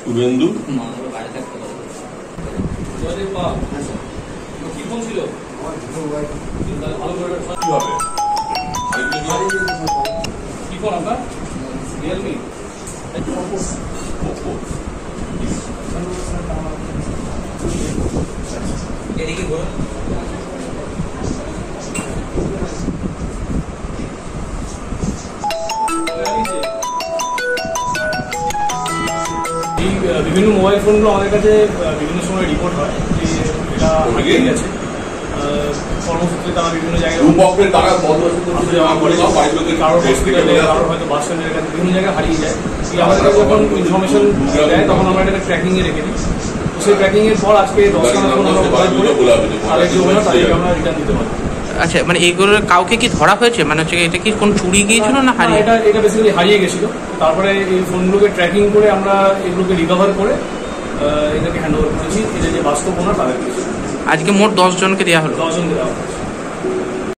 শুভেন্দু কি ফোন ছিল? কি ফোন আপনার? রিয়েলমি? এদিকে বলুন। বিভিন্ন মোবাইল ফোনগুলো আমাদের কাছে বিভিন্ন সময় রিপোর্ট হয় যে এটা হারিয়ে গেছে। কর্মসূত্রে তারা বিভিন্ন জায়গায় কারোর হসপিটালে, কারোর হয়তো বাস স্ট্যান্ডের কাছে বিভিন্ন জায়গায় হারিয়ে যায়। আমাদের কাছে যখন ইনফরমেশন দেয় তখন আমরা এটাকে ট্র্যাকিংয়ে রেখে দিই। তো সেই ট্র্যাকিংয়ের পর আজকে 10টা ফোন আমরা মোবাইল করে তাদের যে ওনার তাদেরকে আমরা রিটার্ন দিতে পারি। আচ্ছা, মানে এইগুলোর কাউকে কি ধরা হয়েছে? মানে হচ্ছে এটা কি কোন চুরি গিয়েছিল না হারিয়ে? এটা বেসিক্যালি হারিয়ে গেছিল। তারপরে এই ফোনগুলোকে ট্র্যাকিং করে আমরা এগুলোকে রিকভার করে এদেরকে হ্যান্ড ওভার করেছি। এদের যে বাস্তব ওনার তাদেরকে আজকে মোট 10 জনকে দেওয়া হলো। 10 জনকে দেওয়া হলো।